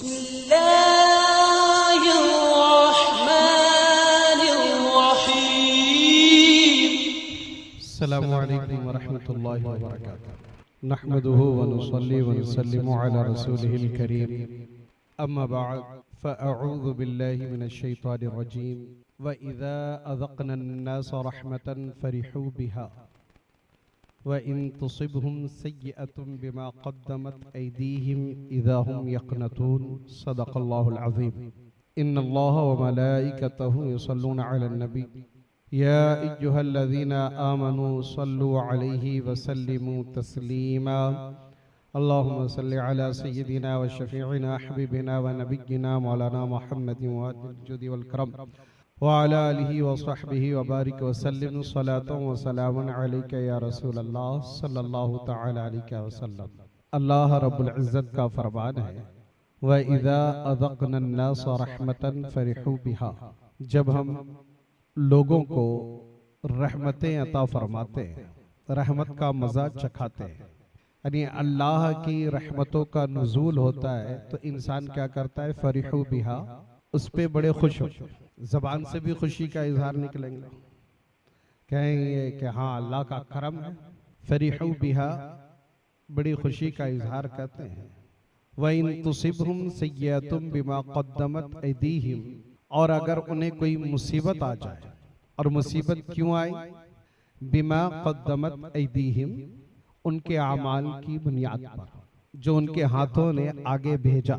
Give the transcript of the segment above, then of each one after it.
अस्सलामु अलैकुम वरहमतुल्लाहि वबरकातुहू। नहमदुहु व नुसल्ली व नुसल्लिमु अला रसूलिहिल करीम। अम्मा बअद फ़अऊज़ु बिल्लाहि मिनश शैतानिर रजीम। व इज़ा अज़क़ना अन्नास रहमतन फ़रिहू बिहा व इन तुसिबहुम सय्यअतुन बिमा क़द्दमत ऐदीहिम इज़ा हुम यक़नतून। सदक़ल्लाहुल अज़ीम। इन्नल्लाह व मलाइकतहु युसल्लूना अलन नबी या अय्युहल्लज़ीना आमनू सल्लु अलैहि वसल्लिमू तस्लीमा। अल्लाहुम्मा सल्लि अला सय्यिदिना व शफ़ीइना हबीबिना व नबिय्यिना मौलाना मुहम्मदिन वातिल जुदी वल करम व अला आलिहि व सहबिहि व बारिक व सल्लिम सलातन व सलामुन अलैका या रसूलल्लाह सल्लल्लाहु तआला अलैहि वसल्लम। अल्लाह रब्बुल इज़्ज़त का फरमान है, व इज़ा अज़क़ना अन्नास रहमतन फ़रिहू बिहा। जब हम लोगों को रहमतें अता फरमाते हैं, रहमत का मज़ा चखाते हैं, यानी अल्लाह की रहमतों का नुज़ूल होता है, तो इंसान क्या करता है? फरिहू बिहा, उस पे बड़े खुश हो। ज़बान से भी खुशी का इजहार निकलेंगे, कहेंगे कि हाँ अल्लाह का करम है। फरिहू बिहा, बड़ी खुशी का इजहार करते हैं। व इन तुसिबहुम सय्यअतुन बिमा क़द्दमत ऐदीहिम, और अगर उन्हें कोई मुसीबत आ जाए, और मुसीबत क्यों आई? बिमा क़द्दमत ऐदीहिम, उनके आमाल की बुनियाद पर, जो उनके हाथों ने आगे भेजा,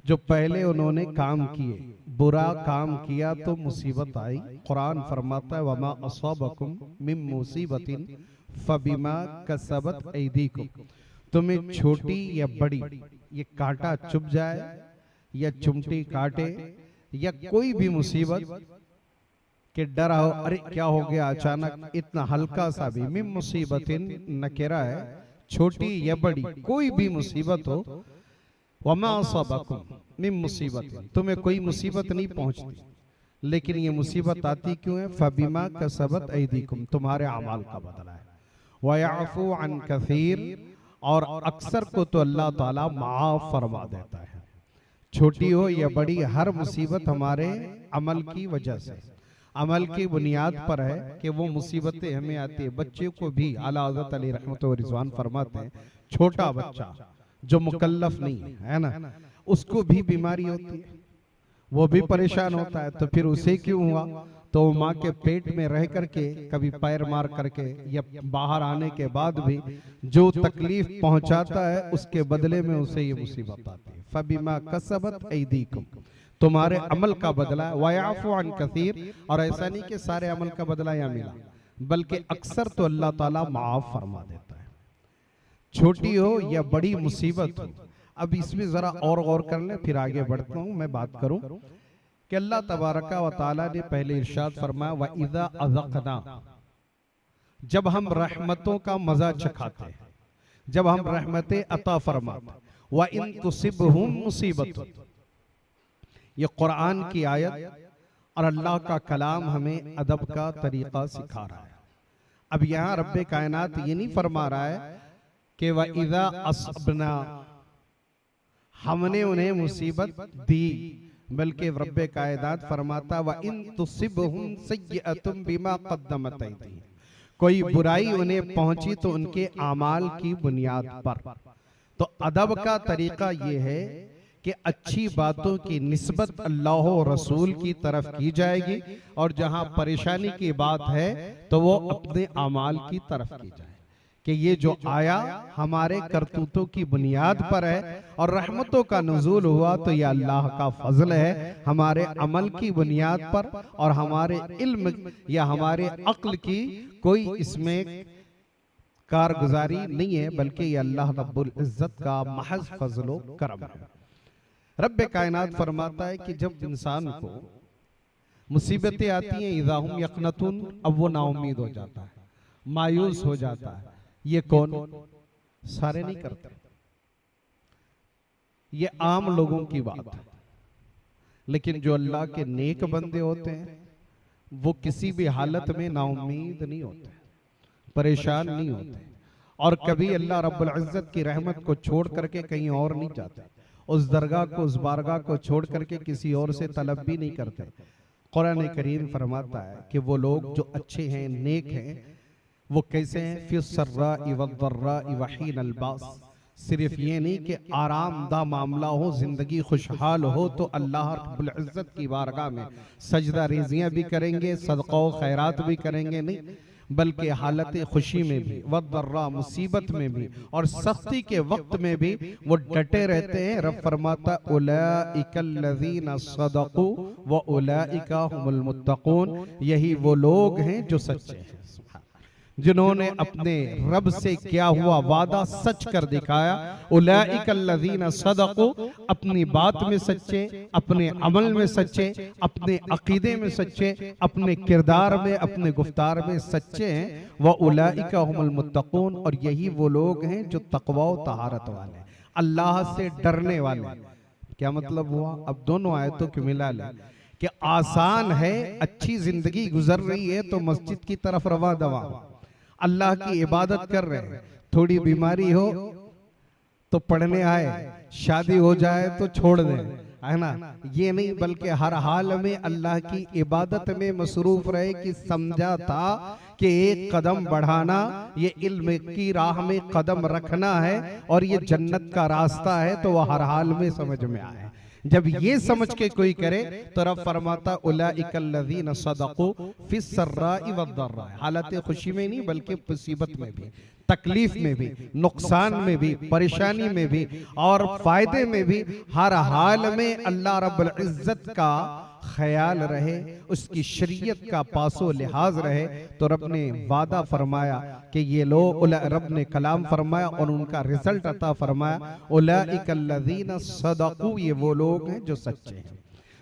जो पहले उन्होंने काम किए, बुरा काम किया तो मुसीबत आई। कुरान फरमाता है, वमा असाबकुम मिन मुसीबतिन फबिमा कसबत ऐदीकुम। तुम्हें छोटी या बड़ी, ये कांटा चुभ जाए या चिमटी काटे या कोई भी मुसीबत के डर हो, अरे क्या हो गया अचानक, इतना हल्का सा भी, मिन मुसीबतिन नकेरा है, छोटी या बड़ी कोई भी मुसीबत हो, वमा असाबकुम मिन मुसीबतिन, तुम्हें कोई मुसीबत नहीं पहुंचती, लेकिन ये मुसीबत आती क्यों है? फबिमा कसबत ऐदीकुम, तुम्हारे अमाल का बदला है। वयअफू अन कसीर, और अक्सर को तो अल्लाह ताला माफ फरमा देता है। छोटी हो या बड़ी, हर मुसीबत हमारे अमल की वजह से, अमल की बुनियाद पर है कि वो मुसीबतें हमें आती है। बच्चे को भी आला हज़रत अली रहमत व रिज़वान फरमाते हैं, छोटा बच्चा जो मुकल्लफ नहीं है ना, उसको भी बीमारी होती है, वो भी परेशान होता है। तो फिर उसे क्यों हुआ? तो माँ के पेट में रह करके, कभी पैर मार करके या बाहर आने के बाद भी जो तकलीफ पहुंचाता है, उसके बदले में उसे ये मुसीबत आती है। फबिमा कसबत ऐदीकुम, तुम्हारे अमल का बदला है। वयअफू अन कसीर, और ऐसा नहीं कि सारे अमल का बदला यहाँ मिला, बल्कि अक्सर तो अल्लाह ताला माफ फरमा देता है। छोटी हो या बड़ी मुसीबत हो। अब इसमें जरा और गौर कर लें, फिर आगे बढ़ता हूँ, मैं बात करूं कि अल्लाह तबारका व ताला ने पहले इरशाद फरमाया, व इज़ा अज़क़ना, जब हम रहमतों का मजा चखाते हैं, जब हम रहमतें अता फरमाते, व इन तुसिबहुम मुसीबत, ये कुरान की आयत और अल्लाह का कलाम हमें अदब का तरीका सिखा रहा है। अब यहाँ रब्बे कायनात ये नहीं फरमा रहा है कि व इज़ा असबना, हमने उन्हें मुसीबत दी, बल्कि रब्बे कायनात फरमाता व इन तुसिबहुम सय्यअतुन बिमा क़द्दमत ऐदीहिम, कोई बुराई उन्हें पहुंची तो उनके आमाल की बुनियाद पर। तो अदब का तरीका ये है कि अच्छी बातों की निस्बत अल्लाह और रसूल की तरफ की जाएगी, और जहां परेशानी की बात है तो वो अपने आमाल की तरफ की जाए कि ये जो आया हमारे करतूतों की बुनियाद पर है, और रहमतों का नुज़ूल हुआ तो ये अल्लाह का फजल है, हमारे अमल की बुनियाद पर, और हमारे इल्म या हमारे अक्ल की कोई इसमें कारगुजारी नहीं है, बल्कि ये अल्लाह रब्बुल इज़्ज़त का महज फजलो करम है। रब्बे कायनात फरमाता है कि जब इंसान को मुसीबतें आती हैं, इज़ा हुम यक़नतून, अब वो नाउम्मीद हो जाता है, मायूस हो जाता है। ये कौन? सारे नहीं करते, ये आम लोगों की बात है। लेकिन जो अल्लाह के नेक बंदे होते हैं, वो किसी भी हालत में नाउम्मीद नहीं होते, परेशान नहीं होते, और कभी अल्लाह रब्बुल इज़्ज़त की रहमत को छोड़ करके कहीं और नहीं जाते। उस दरगाह को, उस बारगाह को छोड़ करके किसी और से तलब भी नहीं करते। कुरान करीम फरमाता है कि वो लोग जो अच्छे हैं, नेक हैं, वो कैसे हैं? फिस्सर्राइ वद्दर्राइ वहीनल बास। सिर्फ ये नहीं कि आरामदा मामला हो, जिंदगी खुशहाल हो तो अल्लाह रब्बुल इज्जत की बारगाह में सजदा रेजियां भी करेंगे, सदका व खैरात भी करेंगे, नहीं बल्कि हालत खुशी में भी, वद्दर्रा मुसीबत में भी और सख्ती के वक्त में भी वो डटे रहते हैं। रब फरमाता उलाइकल्लज़ीना सदक़ू व उलाइका हुमुल मुत्तक़ून, यही वो लोग हैं जो सच्चे हैं, जिन्होंने अपने रब से किया हुआ वादा सच कर दिखाया। उलाइकल्लज़ीना सदक़ू, अपनी बात में सच्चे, अपने अमल में सच्चे, अपने अकीदे में सच्चे, अपने किरदार में, अपने गुफ्तार में सच्चे हैं। व उलाइका हुमुल मुत्तक़ून, और यही वो लोग हैं जो तक़वा व तहारत वाले, अल्लाह से डरने वाले। क्या मतलब हुआ? अब दोनों आयतों को मिला ले कि आसान है, अच्छी जिंदगी गुजर रही है तो मस्जिद की तरफ रवा दवा, अल्लाह की इबादत कर रहे हैं, थोड़ी बीमारी हो तो पढ़ने आए, शादी हो जाए तो छोड़ दें, है ना? ये नहीं, बल्कि हर हाल में अल्लाह की इबादत में मसरूफ रहे कि समझा था कि एक कदम बढ़ाना, ये इल्म की राह में कदम रखना है और ये जन्नत का रास्ता है, तो वह हर हाल में समझ में आए। जब ये समझ के कोई करे तो रब फरमाता उलाइकल्लज़ीना सदक़ू फिस्सर्राइ वद्दर्रा, हालत खुशी में नहीं बल्कि मुसीबत में भी, तकलीफ में भी, नुकसान में भी, परेशानी में भी और फायदे में भी, हर हाल में अल्लाह रब्बुल इज्जत का ख्याल रहे, उसकी शरीयत का पासो लिहाज रहे। तो रब ने वादा फरमाया कि ये लोग, रब ने कलाम फरमाया और उनका रिजल्ट अता फरमाया, उलाइकल्लज़ीना सदक़ू, ये वो लोग हैं जो सच्चे हैं।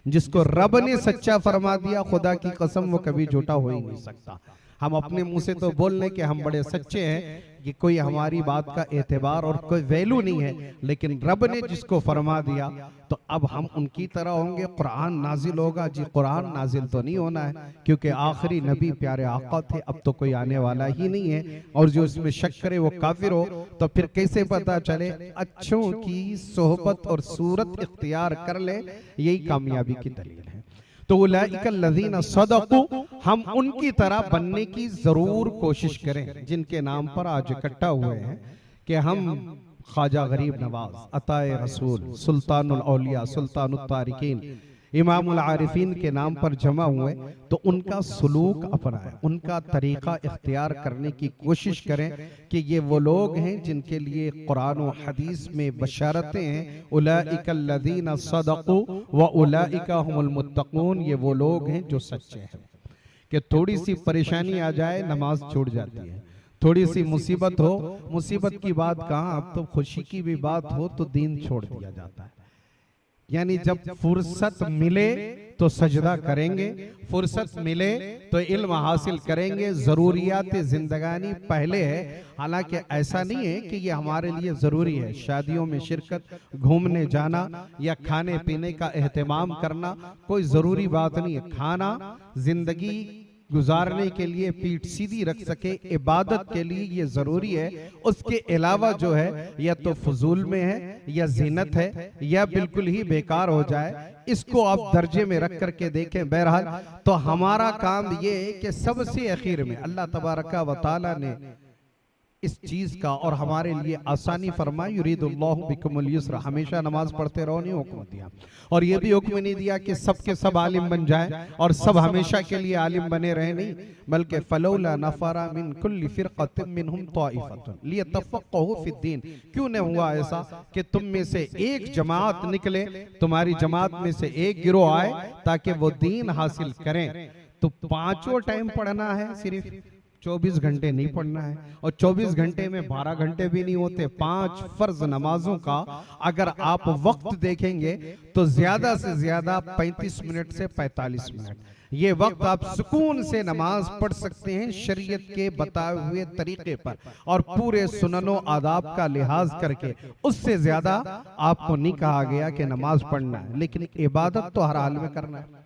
जिसको रब ने सच्चा फरमा दिया, खुदा की कसम वो कभी झूठा हो ही नहीं सकता। हम अपने मुंह से तो बोल लें कि हम बड़े सच्चे हैं, कि कोई हमारी बात का एतबार और कोई वैल्यू नहीं है, लेकिन रब ने जिसको फरमा दिया तो अब हम उनकी तरह होंगे। कुरान नाजिल होगा जी, कुरान नाजिल तो नहीं होना है, क्योंकि आखिरी नबी प्यारे आका थे, अब तो कोई आने वाला ही नहीं है। और जो इसमें शक करे वो काफिर हो। तो फिर कैसे पता चले? अच्छों की सोहबत और सूरत इख्तियार कर ले, यही कामयाबी की दलील है। तो उलाइकल्लज़ीना सदक़ू, हम उनकी तरह बनने की जरूर कोशिश करें जिनके नाम पर आज इकट्ठा हुए हैं, कि हम ख्वाजा गरीब नवाज, अताए रसूल, सुल्तानुल औलिया, सुल्तानुत तारिकीन, इमामुल आरिफीन के नाम पर जमा हुए, तो उनका सलूक अपनाएं, उनका तरीका इख्तियार करने की कोशिश करें कि ये वो लोग हैं जिनके लिए कुरान और हदीस में बशारतें हैं। उलाइकल्लज़ीना सदक़ू व उलाइका हुमुल मुत्तक़ून, ये वो लोग हैं जो सच्चे हैं। कि थोड़ी सी परेशानी आ जाए नमाज छूट जाती है, थोड़ी सी मुसीबत हो, मुसीबत की बात कहाँ, अब तो खुशी की भी बात हो तो दीन छोड़ दिया जाता है। यानी जब फुर्सत मिले तो सजदा करेंगे, फुर्सत मिले तो इल्म हासिल करेंगे, जरूरियात जिंदगानी पहले है। हालांकि ऐसा नहीं है कि ये हमारे लिए जरूरी है, शादियों में शिरकत, घूमने जाना या खाने पीने का एहतमाम करना कोई जरूरी बात नहीं है। खाना जिंदगी गुजारने के लिए पीठ सीधी रख सके, इबादत के लिए ये जरूरी है। उसके अलावा जो है या तो फजूल में है या जीनत है या बिल्कुल ही बेकार हो जाए, इसको आप दर्जे में रख करके देखें। बहरहाल तो हमारा काम ये है कि सबसे आखिर में अल्लाह तबारका व तआला ने इस चीज का और हमारे लिए आसानी फरमाई, युरीदुल्लाहु बिकुमुल युस्र, हमेशा नमाज पढ़ते रहो नहीं हुक्म दिया। और ये भी हुक्म नहीं दिया कि सब के सब आलिम बन जाए और सब हमेशा के लिए आलिम बने रहे, नहीं, बल्कि फलौला नफरा मिन कुल्ली फिरक़तिन मिनहुम ताइफ़तुन लियतफ़क़्क़हू फ़िद्दीन। क्यों नहीं हुआ ऐसा कि तुम में से एक जमात निकले, तुम्हारी जमात में से एक गिरोह आए ताकि वो दीन हासिल करें। तो पांचों टाइम पढ़ना है, सिर्फ 24 घंटे नहीं पढ़ना है, और 24 घंटे में 12 घंटे भी नहीं होते। 5 फर्ज नमाजों का अगर आप वक्त देखेंगे तो ज्यादा से ज्यादा 35 मिनट से 45 मिनट, ये वक्त आप सुकून से नमाज पढ़ सकते हैं शरीयत के बताए हुए तरीके पर और पूरे सुननो आदाब का लिहाज करके। उससे ज्यादा आपको नहीं कहा गया कि नमाज पढ़ना है, लेकिन इबादत तो हर हाल में करना है।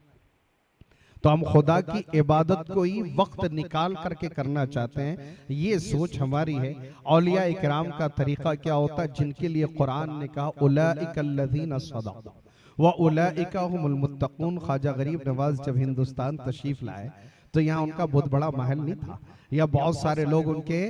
तो हम खुदा की इबादत को ही वक्त निकाल करके करना चाहते हैं, ये सोच हमारी है। औलिया इकराम का तरीका क्या होता है, जिनके लिए कुरान ने कहा उलाइकल्लज़ीना सदक़ू व उलाइका हुमुल मुत्तक़ून। ख्वाजा गरीब नवाज जब हिंदुस्तान तशरीफ लाए तो यहाँ उनका बहुत बड़ा महल नहीं था, या बहुत सारे लोग उनके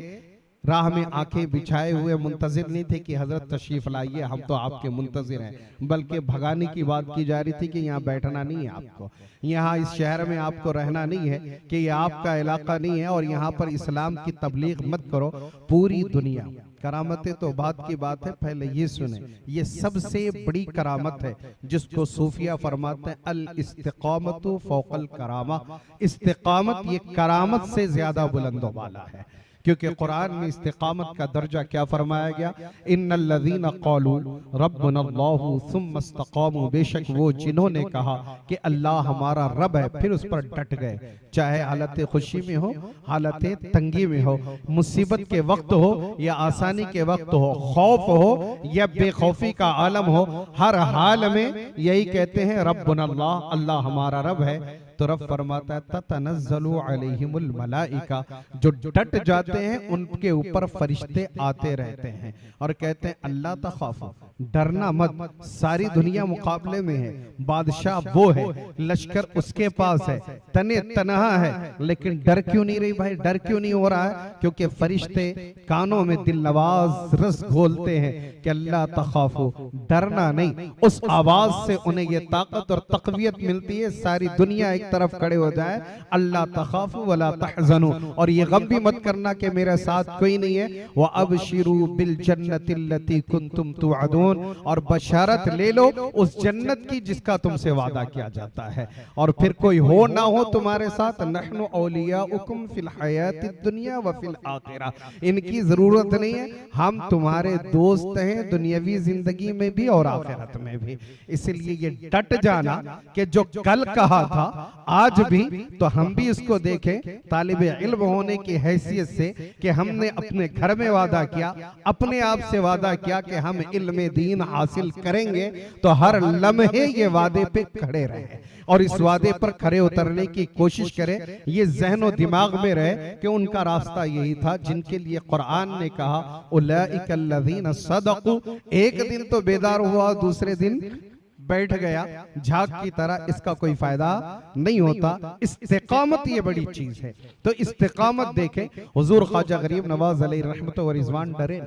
राह में आंखें बिछाए हुए मुंतजिर नहीं थे कि हजरत तशरीफ लाइए, हम तो आपके मुंतजिर हैं, बल्कि भगाने की बात की जा रही थी कि यहाँ बैठना नहीं है आपको, यहाँ इस शहर में आपको रहना नहीं है, कि ये आपका इलाका नहीं है और यहाँ पर इस्लाम की तबलीग मत करो। पूरी दुनिया करामतें तो बात की बात है, पहले ये सुने, ये सबसे बड़ी करामत है जिसको सूफिया फरमाते हैं अल इस्तिकामतु फौकल करामा। इस्तिकामत ये करामत से ज्यादा बुलंद वाला है, क्योंकि कुरान में इस्तिकामत का दर्जा क्या फरमाया गया, इन्नल्लज़ीना क़ालू रब्बुनल्लाहु सुम्मा इस्तक़ामू, बेशक वो जिन्होंने कहा कि अल्लाह हमारा रब है, फिर उस पर डट गए, चाहे हालत खुशी में हो, हालत तंगी में हो, मुसीबत के वक्त हो या आसानी के वक्त हो, खौफ हो या बेखौफी का आलम हो, हर हाल में यही कहते हैं रब्बुनल्लाह, अल्लाह हमारा रब है। तो रब फरमाता है ततनज़्ज़लु अलैहिमुल मलाइका, जो डट जाते हैं उनके ऊपर फरिश्ते आते रहते हैं और कहते हैं अल्लाह तखाफू, डरना मत, सारी दुनिया मुकाबले में है, बादशाह वो है, लश्कर उसके पास है, तने तनहा है, लेकिन डर क्यों नहीं रही भाई, डर क्यों नहीं हो रहा है, क्योंकि फरिश्ते कानों में दिल नवाज रस घोलते हैं कि अल्लाह तखाफू, डरना नहीं। उस आवाज से उन्हें ये ताकत और तक़वियत मिलती है, सारी दुनिया एक तरफ खड़े हो जाए, अल्लाह तखाफू वला तहज़नु, और ये गम भी मत करना कि मेरे साथ कोई नहीं है, व अबशिरू बिल जन्नतिल्लती कुंतुम तुअदून, और बशारत ले लो उस जन्नत की जिसका तुमसे वादा किया जाता है। और फिर कोई हो ना हो तुम्हारे साथ, नहनु औलियाउकुम फिल हयातिद दुनिया व फिल आखिरा, इनकी जरूरत नहीं है, हम तुम्हारे दोस्त हैं दुनियावी जिंदगी में भी और आखिरत में भी। इसलिए ये डट जाना कि जो कल कहा था आज भी, तो हम भी इसको देखें तालिबे इल्म होने की हैसियत से कि हमने अपने घर में वादा किया, अपने आप से वादा किया कि हम इल्म दीन हासिल करेंगे, तो हर लम्हे ये वादे पे खड़े रहे और इस वादे पर खड़े उतरने की कोशिश करें। ये ज़हनो दिमाग में रहे कि उनका रास्ता यही था जिनके लिए कुरान ने कहा उलाइकल्लज़ीना सदक़ू। एक दिन तो बेदार हुआ, दूसरे दिन बैठ गया झाग की तरह, इसका कोई फायदा नहीं होता। इस्तिकामत ये बड़ी चीज है। तो इस्तिकामत देखें, हुजूर ख्वाजा गरीब नवाज अलैहि रहमत व रिज़वान डरे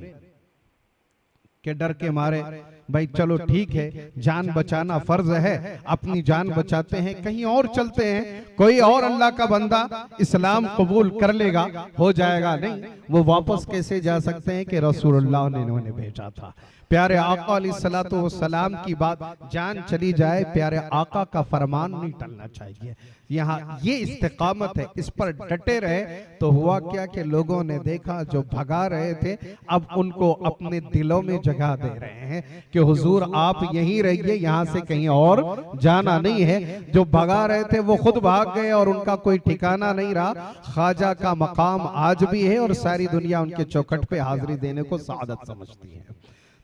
के डर के मारे भाई चलो ठीक है, जान बचाना फर्ज है, अपनी जान बचाते हैं, कहीं और चलते हैं, कोई और अल्लाह का बंदा इस्लाम कबूल कर लेगा, हो जाएगा। नहीं, वो वापस कैसे जा सकते हैं कि रसूलुल्लाह ने उन्हें भेजा था। प्यारे आका अलैहिस्सलातु वस्सलाम की बात जान चली जाए, प्यारे आका का फरमान नहीं टलना चाहिए। यहाँ ये इस्तिकामत है, इस पर डटे रहे। तो हुआ क्या कि लोगों ने देखा जो भगा रहे थे अब उनको अपने दिलों में जगह दे रहे हैं कि हुजूर आप यहीं रहिए, यहाँ से कहीं और जाना नहीं है। जो भगा रहे थे वो खुद भाग गए और उनका कोई ठिकाना नहीं रहा। ख्वाजा का मकाम आज भी है और सारी दुनिया उनके चौखट पे हाजिरी देने को सआदत समझती है।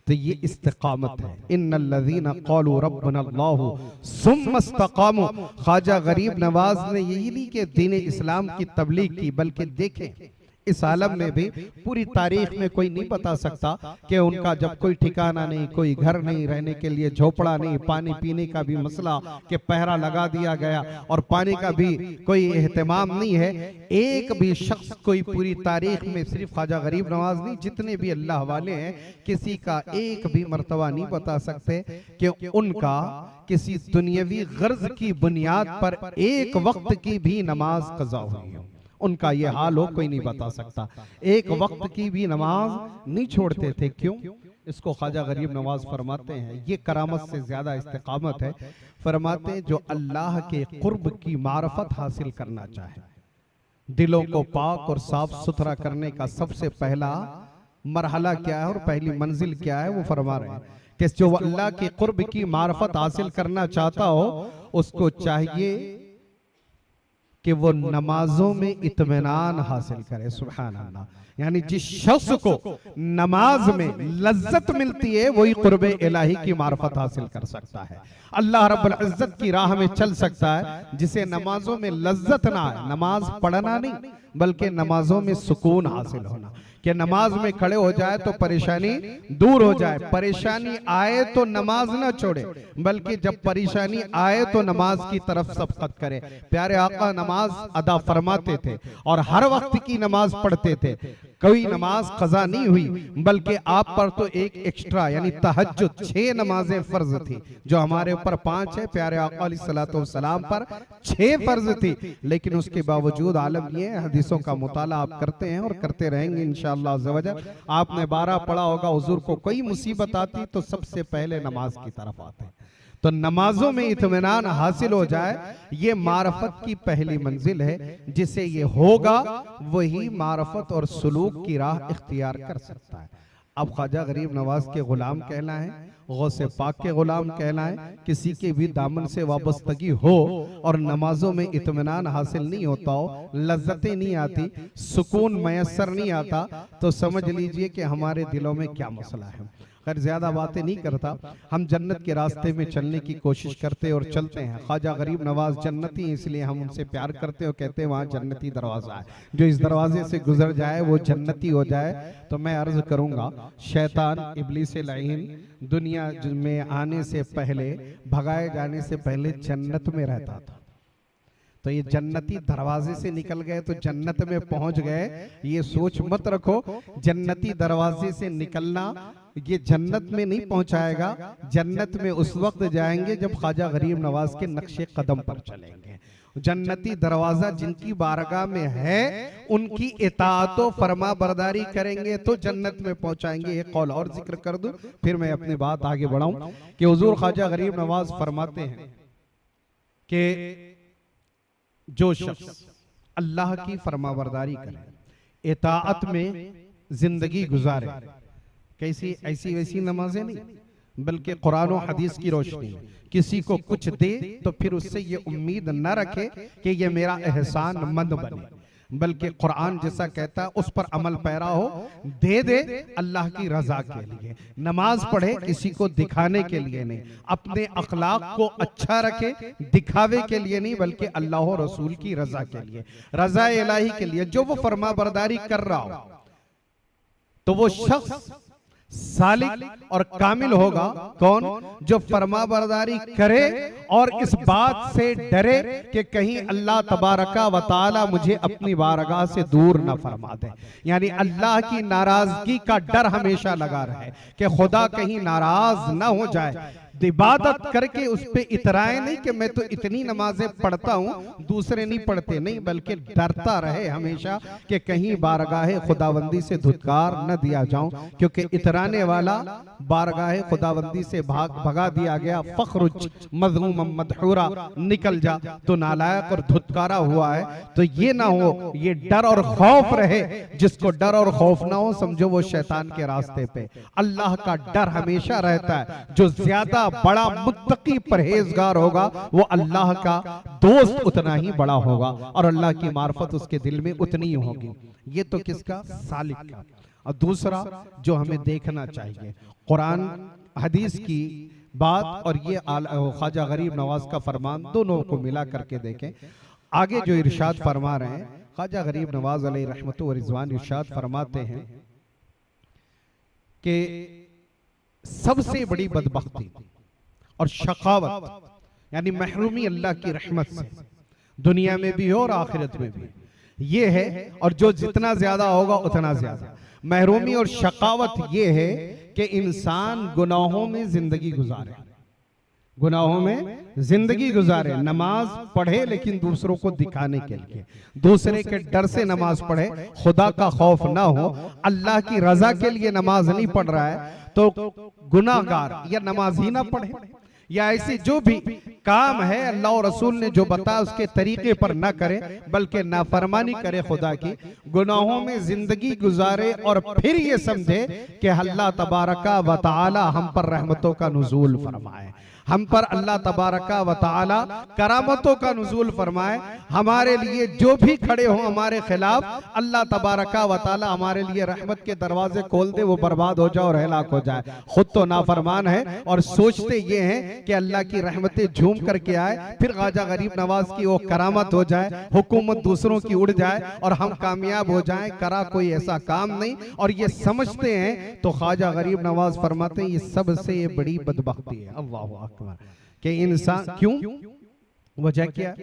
तो ये इस्तिकामत है। इन्नल्लज़ीना क़ालू रब्बुनल्लाहु सुम्मा इस्तक़ामू। ख्वाजा गरीब नवाज ने यही नहीं कि दीन इस्लाम की तबलीग की, बल्कि देखें इस आलम में भी पूरी तारीख में कोई नहीं बता सकता कि उनका जब कोई ठिकाना नहीं, कोई घर नहीं, रहने के लिए झोपड़ा नहीं, पानी पीने का भी मसला कि पहरा लगा दिया गया और पानी का भी कोई एहतमाम नहीं है। एक भी शख्स कोई पूरी तारीख में, सिर्फ ख्वाजा गरीब नवाज नहीं, जितने भी अल्लाह वाले हैं, किसी का एक भी मर्तबा नहीं बता सकते कि उनका किसी दुनियावी गर्ज की बुनियाद पर एक वक्त की भी नमाज कज़ा हुई हो। उनका ये हाल हो कोई नहीं बता सकता। एक वक्त की भी नमाज नहीं छोड़ते थे। क्यों? इसको ख्वाजा गरीब नवाज फरमाते हैं ये करामत से ज्यादा इस्तिकामत है। फरमाते हैं जो अल्लाह के कुर्ब की मारफत हासिल करना चाहे, दिलों को पाक और साफ सुथरा करने का सबसे पहला मरहला क्या है और पहली मंजिल क्या है, वो फरमा रहे हैं कि जो अल्लाह के कुर्ब की मारफत हासिल करना चाहता हो उसको चाहिए कि वो नमाजों में इत्मीनान हासिल करे। सुभान अल्लाह। यानी जिस शख्स को नमाज में लज्जत मिलती है वही कुर्बे इलाही की मार्फत हासिल कर सकता है, अल्लाह रब्बुल इज्जत की राह में चल सकता है। जिसे नमाजों में लज्जत ना है, नमाज पढ़ना नहीं बल्कि नमाजों में सुकून हासिल होना, कि नमाज में खड़े हो जाए तो परेशानी दूर हो जाए, परेशानी आए तो नमाज ना छोड़े बल्कि जब परेशानी आए तो नमाज की तरफ सबकत करे। प्यारे आका नमाज अदा फरमाते थे और हर वक्त की नमाज पढ़ते थे, कोई नमाज कज़ा नहीं हुई बल्कि आप पर तो एक एक्स्ट्रा यानी तहज्जुद 6 नमाजें फर्ज थी, जो हमारे ऊपर 5 है, प्यारे आका अलैहिस्सलातु वस्सलाम पर 6 फर्ज थी। लेकिन उसके बावजूद आलम ये हदीसों का मुताला आप करते हैं और करते रहेंगे इंशाअल्लाह अज़्ज़ा वजल। आपने 12 पढ़ा होगा, हुजूर को कोई मुसीबत आती तो सबसे पहले नमाज की तरफ आते। तो नमाजों में इत्मीनान हासिल हो जाए, ये मारफत की पहली मंजिल है। जिसे ये होगा वही मारफत और सुलूक की राह इख्तियार कर सकता है। अब ख्वाजा गरीब नवाज के गुलाम कहना है, गौसे पाक के गुलाम कहना है, किसी के भी दामन से वाबस्तगी हो और नमाजों में इत्मीनान हासिल नहीं होता हो, लज्जतें नहीं आती, सुकून मयसर नहीं आता, तो समझ लीजिए कि हमारे दिलों में क्या मसला है। खैर ज्यादा बातें नहीं करता, हम जन्नत के रास्ते में चलने की कोशिश करते और चलते हैं। ख्वाजा गरीब नवाज जन्नती हैं, इसलिए हम उनसे प्यार करते और कहते हैं वहाँ जन्नती दरवाजा है, जो इस दरवाजे से गुजर जाए वो जन्नती हो जाए। तो मैं अर्ज करूंगा, शैतान इब्लीस लाइन दुनिया में आने से पहले, भगाए जाने से पहले जन्नत में रहता था। तो ये जन्नती दरवाजे से निकल गए तो जन्नत में पहुंच गए, ये सोच मत रखो जन्नती दरवाजे से निकलना ये जन्नत में नहीं पहुंचाएगा। जन्नत में उस वक्त जाएंगे जब ख्वाजा गरीब नवाज के नक्शे कदम पर चलेंगे। जन्नती दरवाजा जिनकी बारगाह में है उनकी इताअत व फरमा बरदारी करेंगे तो जन्नत में पहुंचाएंगे। एक कौल और जिक्र कर दूं फिर मैं अपनी बात आगे बढ़ाऊं कि हुजूर ख्वाजा गरीब नवाज फरमाते हैं कि जो शख्स अल्लाह की फरमाबरदारी करे, इताअत में जिंदगी गुजारे, कैसी ऐसी वैसी नमाजें नहीं बल्कि कुरान और हदीस की रोशनी, किसी को कुछ दे तो फिर उससे ये उम्मीद न रखे कि ये मेरा एहसान मंद बने, बल्कि कुरान जैसा कहता है उस पर अमल पैरा हो, दे दे अल्लाह की रजा के लिए। नमाज पढ़े किसी को दिखाने के लिए नहीं, अपने अखलाक को अच्छा रखे दिखावे के लिए नहीं बल्कि अल्लाह और रसूल की रजा के लिए, रजा इलाही के लिए। जो वो फरमा बरदारी कर रहा हो तो वो शख्स सालिक और कामिल होगा। कौन? जो फरमा बरदारी करे और इस बात से डरे कि कहीं अल्लाह तबारका व तआला मुझे अपनी बारगाह से दूर न फरमा दे, यानी अल्लाह की नाराजगी का डर हमेशा लगा रहे कि खुदा कहीं नाराज न हो जाए। इबादत करके उस पे इतराए नहीं कि मैं तो इतनी नमाजें पढ़ता हूँ दूसरे नहीं पढ़ते, नहीं बल्कि डरता रहे हमेशा कि कहीं बारगाहे खुदाबंदी से धुतकार न दिया जाऊं, क्योंकि इतराने वाला बारगाहे खुदाबंदी से भगा दिया गया, फख्रुज मज़मूम मदहूरा निकल जा तो नालायक और धुतकारा हुआ है। तो ये ना हो, ये डर और खौफ रहे। जिसको डर और खौफ ना हो समझो वो शैतान के रास्ते पे। अल्लाह का डर हमेशा रहता है। जो ज्यादा बड़ा मुत्तकी परहेजगार होगा वो अल्लाह का दोस्त उतना ही बड़ा होगा और अल्लाह की मार्फत उसके दिल में उतनी ही होगी। ये तो किसका? सालिक का। और दूसरा जो हमें देखना चाहिए, कुरान हदीस की बात और ये ख्वाजा गरीब नवाज का फरमान, दोनों को मिला करके देखें। आगे जो इरशाद फरमा रहे हैं ख्वाजा गरीब नवाज अलैहि रहमतु व रिज़वान, इरशाद फरमाते हैं कि सबसे बड़ी बदबख्ती और शकावत यानी महरूमी अल्लाह की रहमत से दुनिया में भी हो और आखिरत में भी ये है, और जो जितना ज्यादा होगा उतना ज्यादा। महरूमी और शकावत ये है कि इंसान गुनाहों में जिंदगी गुजारे, गुनाहों में जिंदगी गुजारे, नमाज पढ़े लेकिन दूसरों को दिखाने के लिए, दूसरे के डर से नमाज पढ़े, खुदा का खौफ ना हो, अल्लाह की रजा के लिए नमाज नहीं पढ़ रहा है तो गुनाहगार या नमाज ही ना पढ़े, या ऐसी जो भी काम है अल्लाह और रसूल ने जो बताया उसके तरीके पर ना करे बल्कि नाफरमानी करे खुदा की, गुनाहों में जिंदगी गुजारे और फिर ये समझे कि अल्लाह तबारका व तआला हम पर रहमतों का नुज़ूल फरमाए, हम पर अल्लाह तबारका व तआला करामतों का नुज़ूल फरमाए, हमारे लिए जो भी खड़े हों हमारे खिलाफ, अल्लाह तबारका व तआला हमारे लिए रहमत के दरवाजे खोल दे, वो बर्बाद हो जाए और हलाक हो जाए। खुद तो नाफरमान है और सोचते ये हैं कि अल्लाह की रहमतें झूम करके आए, फिर ख्वाजा गरीब नवाज की वो करामत हो जाए, हुकूमत दूसरों की उड़ जाए और हम कामयाब हो जाएं। करा कोई ऐसा काम नहीं और ये समझते हैं। तो ख्वाजा गरीब नवाज फरमाते हैं ये सबसे ये बड़ी बदबख्ती है। अल्लाह अकबर। कि इंसान क्यों, वजह क्या?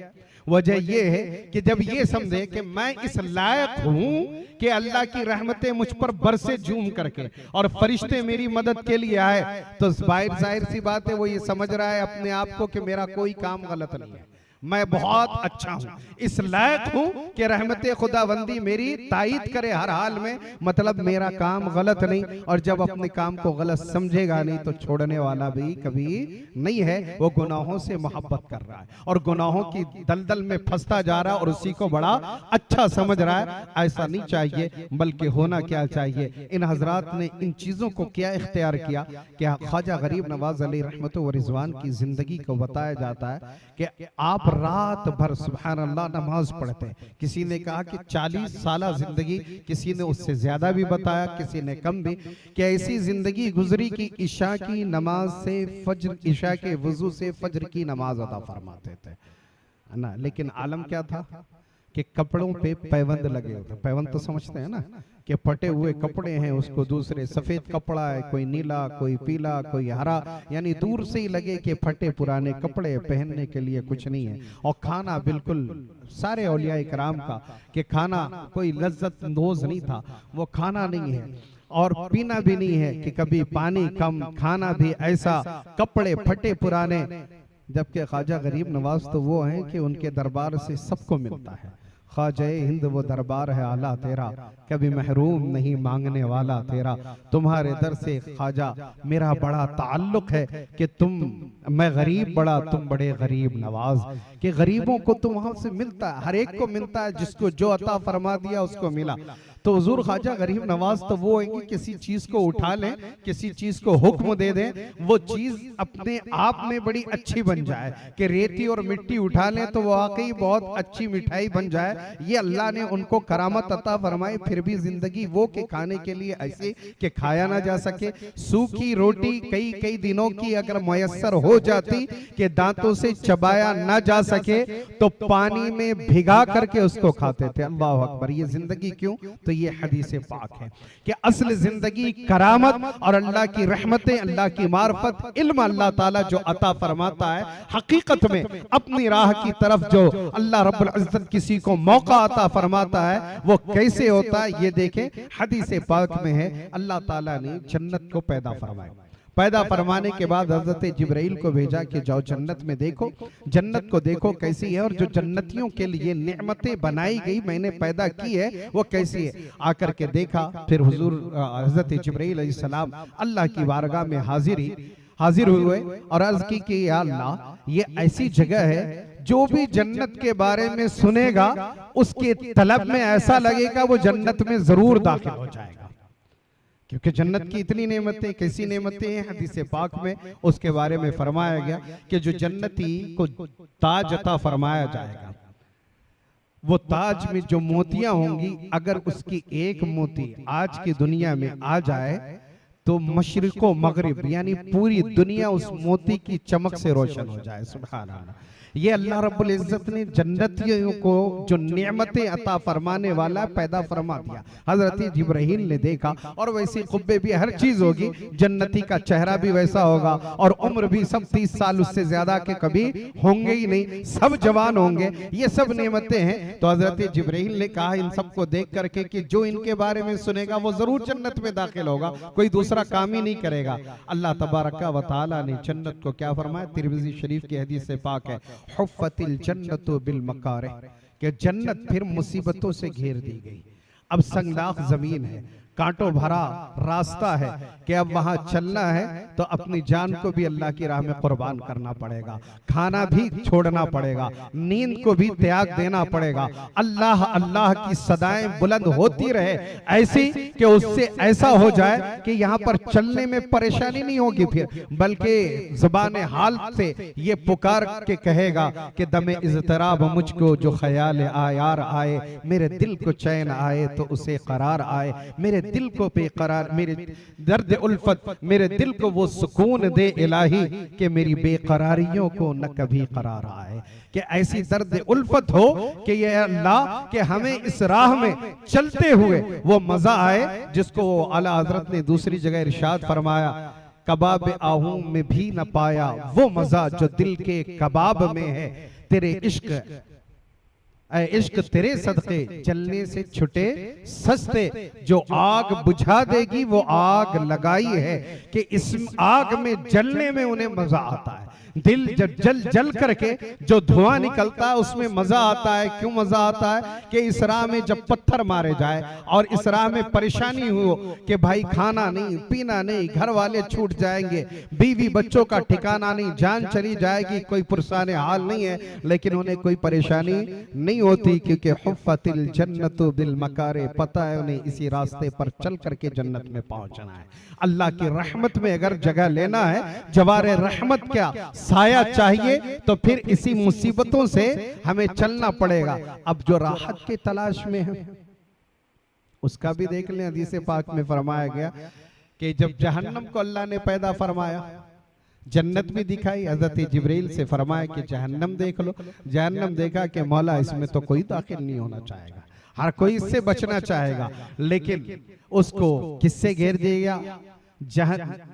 वजह ये है कि जब ये समझे कि मैं इस लायक हूं कि अल्लाह की रहमतें मुझ पर बरसे झूम करके और फरिश्ते मेरी मदद के लिए आए, तो जाहिर सी बात है वो ये समझ रहा है अपने आप को कि मेरा कोई काम गलत नहीं है, मैं बहुत अच्छा हूं, इस लायक हूं कि रहमते खुदाबंदी मेरी तायीद करे हर हाल में, मतलब मेरा काम गलत नहीं। और जब अपने काम को गलत समझेगा नहीं तो छोड़ने वाला भी कभी नहीं है। वो गुनाहों से मोहब्बत कर रहा है और गुनाहों की दलदल में फंसता जा रहा है और उसी को बड़ा अच्छा समझ रहा है। ऐसा नहीं चाहिए, बल्कि होना क्या चाहिए? इन हजरात ने इन चीजों को क्या इख्तियार किया कि ख्वाजा गरीब नवाज अलैहि रहमतुल्लाह व रिजवान की जिंदगी को बताया जाता है कि आप रात भर सुभान अल्लाह नमाज पढ़ते हैं। किसी ने कहा कि 40 साल जिंदगी, किसी ने उससे ज्यादा भी बताया, किसी ने कम भी, कि ऐसी जिंदगी गुजरी कि इशा की नमाज से फज्र, इशा के वजू से फज्र की नमाज अदा फरमाते थे, है ना। लेकिन आलम क्या था कि कपड़ों पे पैबंद लगे होते। पैबंद तो समझते हैं ना, कि फटे हुए कपड़े हैं, उसको दूसरे सफेद कपड़ा है, कोई नीला, कोई पीला, कोई हरा, यानी दूर से ही लगे कि फटे पुराने कपड़े, पहनने के लिए कुछ नहीं है। और खाना बिल्कुल सारे औलिया इकराम का कि खाना कोई लज्जत अंदोज नहीं था, वो खाना नहीं है। और पीना भी नहीं है कि कभी पानी कम, खाना भी ऐसा, कपड़े फटे पुराने। जबकि ख्वाजा गरीब नवाज तो वो हैं कि उनके दरबार से सबको मिलता है। ख्वाजा हिंद वो दरबार है आला तेरा, कभी महरूम नहीं मांगने वाला तेरा। तुम्हारे दर से ख्वाजा मेरा बड़ा ताल्लुक है कि मैं गरीब बड़ा, तुम बड़े गरीब नवाज, कि गरीबों को तो वहां से मिलता है, हर एक को मिलता है, जिसको जो अता फरमा दिया उसको मिला। तो हुजूर ख्वाजा गरीब नवाज तो वो है कि किसी चीज को उठा लें, किसी चीज को हुक्म दे दें, वो चीज अपने आप में बड़ी अच्छी बन जाए। कि रेती और मिट्टी उठा लें तो वो वाकई बहुत अच्छी मिठाई बन जाए। ये अल्लाह ने उनको करामत अता फरमाई। फिर भी जिंदगी वो के खाने के लिए ऐसे कि खाया ना जा सके। सूखी रोटी कई कई दिनों की अगर मुयस्सर हो जाती कि दांतों से चबाया ना जा सके, तो पानी में भिगा करके उसको खाते थे। अल्लाह अकबर। ये जिंदगी क्यों? तो ये हदीस पाक है कि असल जिंदगी करामत और अल्लाह की रहमतें, अल्लाह की मार्फत, इल्म अल्लाह ताला जो अता फरमाता है, हकीकत में अपनी राह की तरफ जो अल्लाह रब्बुल इज्जत किसी को मौका अता फरमाता है, वो कैसे होता है ये देखें। हदीस पाक में है अल्लाह ताला ने जन्नत को पैदा फरमाया। पैदा फरमाने के बाद हजरत जिब्राइल को भेजा कि जाओ जन्नत में देखो, जन्नत को देखो कैसी है, और जो जन्नतियों के लिए नेमतें बनाई गई मैंने पैदा की है वो कैसी है। आकर के देखा, फिर हुजूर हजरत जिब्राइल अलैहिस्सलाम अल्लाह की बारगाह में हाजिर हुए और अर्ज की कि या अल्लाह, ये ऐसी जगह है जो भी जन्नत के बारे में सुनेगा उसके तलब में ऐसा लगेगा वो जन्नत में जरूर दाखिल हो जाएगा। क्योंकि जन्नत की इतनी नेमतें, कैसी नेमतें हैं, हदीस पाक में उसके बारे में फरमाया गया कि जो जन्नती को ताज अता फरमाया जाएगा, वो ताज में जो मोतियां होंगी, अगर उसकी एक मोती आज की दुनिया में आ जाए तो मशरिको मगरिब यानी पूरी दुनिया उस मोती की चमक से रोशन हो जाए। सुभान अल्लाह। ये अल्लाह रब्बुल इज्जत ने जन्नतियों को जो नेमतें अता फरमाने वाला पैदा फरमा दिया। हजरत जिब्राइल ने देखा, और वैसी खुब्बे भी हर चीज होगी, जन्नती का चेहरा भी वैसा होगा और उम्र भी सब 30 साल उससे ज्यादा के कभी होंगे ही नहीं, सब जवान होंगे। ये सब नेमतें हैं। तो हजरत जिब्राइल ने कहा इन सबको देख करके कि जो इनके बारे में सुनेगा वो जरूर जन्नत में दाखिल होगा, कोई दूसरा काम ही नहीं करेगा। अल्लाह तबारक व तआला ने जन्नत को क्या फरमाया? तिरमिज़ी शरीफ की हदीस से पाक है, हुफ़्फ़तिल जन्नतु बिल मकारिह, कि जन्नत फिर मुसीबतों से घेर दी गई। अब संगनाख जमीन है, कांटों भरा रास्ता है कि अब वहां चलना है तो अपनी जान को भी अल्लाह की राह में कुर्बान करना पड़ेगा, खाना भी छोड़ना पड़ेगा, नींद को भी त्याग देना पड़ेगा। अल्लाह अल्लाह की सदाएं बुलंद होती रहे, ऐसी कि उससे ऐसा हो जाए कि यहाँ पर चलने में परेशानी नहीं होगी फिर, बल्कि ज़बान हाल से ये पुकार के कहेगा कि दमे इज़्तिराब मुझको जो ख्याल आयार आए, मेरे दिल को चैन आए तो उसे करार आए, मेरे दिल को बेकरार, मेरे दर्द उल्फत, मेरे दिल को वो सुकून दे इलाही कि मेरी बेकरारियों को न कभी करार आए। कि ऐसी दर्द उल्फत हो कि ये अल्लाह कि हमें इस राह में चलते हुए वो मजा आए जिसको आला हजरत ने दूसरी जगह इरशाद फरमाया, कबाब आहू में भी न पाया वो मजा जो दिल के कबाब में है, तेरे इश्क ऐ इश्क तेरे सदके चलने से छुटे सस्ते, जो आग बुझा देगी वो आग लगाई है कि इस आग में जलने में उन्हें मजा आता है। दिल जल जल करके जो धुआं निकलता है उसमें मजा आता है। क्यों मजा आता है? कि इस राह में जब पत्थर मारे जाए और इस राह में परेशानी हो कि भाई खाना नहीं, पीना नहीं, घर वाले छूट जाएंगे, बीवी बच्चों का ठिकाना नहीं, जान चली जाएगी, कोई पुरसाने हाल नहीं है, लेकिन उन्हें कोई परेशानी नहीं होती क्योंकि हुफ़्फ़तिल जन्नतु बिल मकारे, पता है उन्हें इसी रास्ते पर चल करके जन्नत में पहुंचना है। अल्लाह की रहमत में अगर जगह लेना है, जवारे रहमत क्या साया चाहिए, तो फिर इसी मुसीबतों से हमें चलना पड़ेगा। अब जो राहत की तलाश में है उसका भी देख लें। हदीस पाक में फरमाया गया कि जब जहन्नम को अल्लाह ने पैदा फरमाया, जन्नत भी दिखाई, हजरत जिब्रील से फरमाया कि जहन्नम देख लो। जहन्नम देखा कि मौला इसमें तो कोई दाखिल नहीं होना चाहेगा, हर कोई इससे बचना चाहेगा, लेकिन उसको किससे घेर दिया?